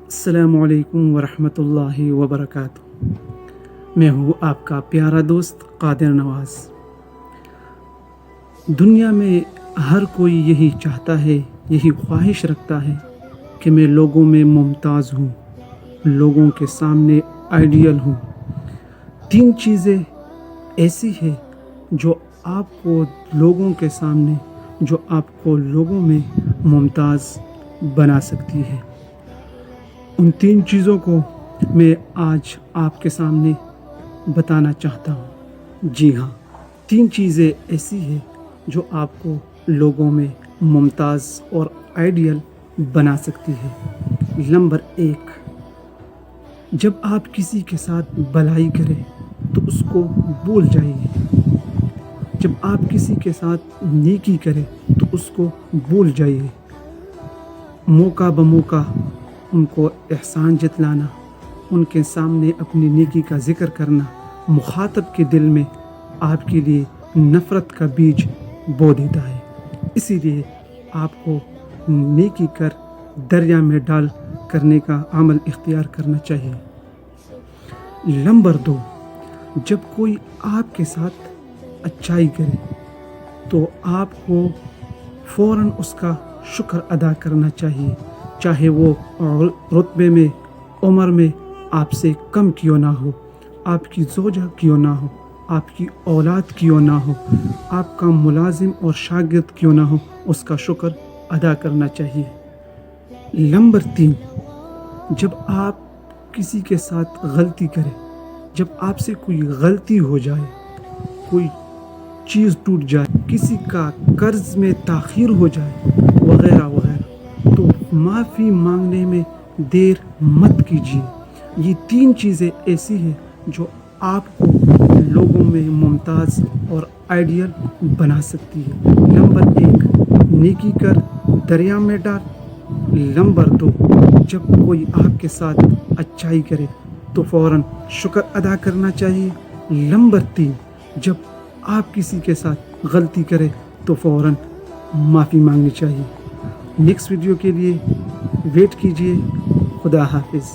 अस्सलामु अलैकुम वरहमतुल्लाहि वबरकातुहू। मैं हूँ आपका प्यारा दोस्त कादिर नवाज़। दुनिया में हर कोई यही चाहता है, यही ख्वाहिश रखता है कि मैं लोगों में मुमताज़ हूँ, लोगों के सामने आइडियल हूँ। 3 चीज़ें ऐसी है जो आपको लोगों के सामने, जो आपको लोगों में मुमताज़ बना सकती है। उन 3 चीज़ों को मैं आज आपके सामने बताना चाहता हूँ। जी हाँ, 3 चीज़ें ऐसी हैं जो आपको लोगों में मुमताज़ और आइडियल बना सकती है। नंबर 1, जब आप किसी के साथ भलाई करें तो उसको भूल जाइए। जब आप किसी के साथ नेकी करें तो उसको भूल जाइए। मौका बमौका उनको एहसान जतलाना, उनके सामने अपनी नेकी का जिक्र करना मुखातब के दिल में आपके लिए नफ़रत का बीज बो देता है। इसीलिए आपको नेकी कर दरिया में डाल करने का अमल इख्तियार करना चाहिए। नंबर 2, जब कोई आपके साथ अच्छाई करे तो आपको फ़ौरन उसका शुक्र अदा करना चाहिए, चाहे वो रुतबे में, उम्र में आपसे कम क्यों ना हो, आपकी ज़ौजा क्यों ना हो, आपकी औलाद क्यों ना हो, आपका मुलाजिम और शागिर्द क्यों ना हो, उसका शुक्र अदा करना चाहिए। नंबर 3, जब आप किसी के साथ गलती करें, जब आपसे कोई गलती हो जाए, कोई चीज़ टूट जाए, किसी का कर्ज में ताख़ीर हो जाए वग़ैरह वग़ैरह, तो माफ़ी मांगने में देर मत कीजिए। ये 3 चीज़ें ऐसी हैं जो आपको लोगों में मुमताज़ और आइडियल बना सकती है। नंबर 1, नेकी कर दरिया में डाल। नंबर 2, जब कोई आपके साथ अच्छाई करे तो फ़ौरन शुक्र अदा करना चाहिए। नंबर 3, जब आप किसी के साथ गलती करें तो फ़ौरन माफ़ी मांगनी चाहिए। नेक्स्ट वीडियो के लिए वेट कीजिए। खुदा हाफिज़।